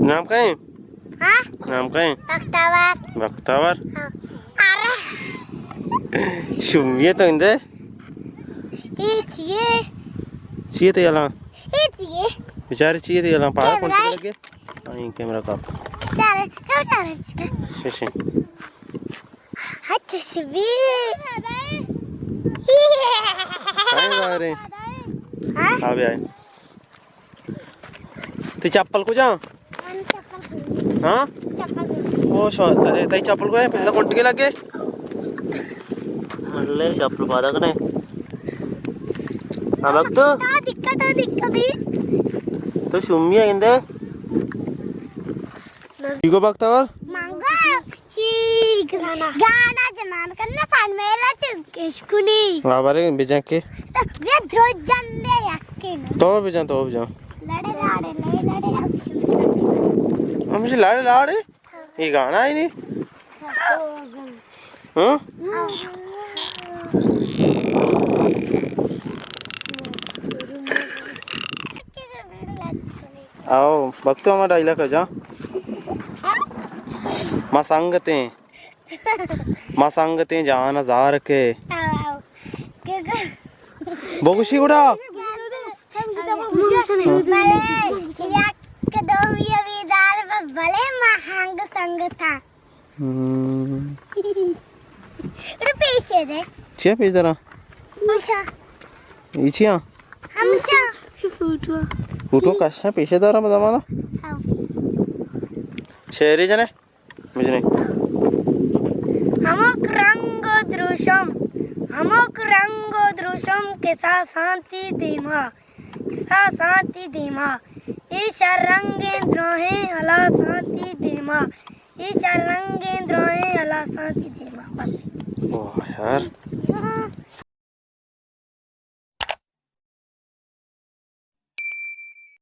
नाम क्या है? हाँ? नाम क्या है? बख्तावर। बख्तावर? हाँ। अरे शुम्ये तो इंदे ये चाहिए तो याला ये बेचारे चाहिए तो याला पारा कौन से लगे आई कैमरा का चार चार इसका शेषे हाँ तस्वीर काय बारे हाँ आ बे आए ते चप्पल को जा हाँ ओ शो ते चप्पल को है पहले कौन के लगे मल्ले चप्पल पादा कने हाँ भक्त दिक्कत भी तो शुम्ये इंदे इको बख्तावर मांगा चीक गाना जमान करना पान मेला चुस्कुनी बाबारे बेजा के वे ध्रोज जम्बे याके तो बेजा लड़े हमसे लाड़े ये गाना ही नहीं हाँ आओ भक्त हमारा डायलॉग है जा मसंगते जान जार के बोगशी उड़ा भले महंग संग था पीछे दे क्या पीछ दरा इचिया हम क्या फोटो कशा पीछे दरा बदामाला शेरी जने मुझे नहीं हमक रंग दृश्यम के साथ शांति धीमा ईशा रंगेंद्र है अला शांति धीमा ईशा रंगेंद्र है अला शांति धीमा ओह यार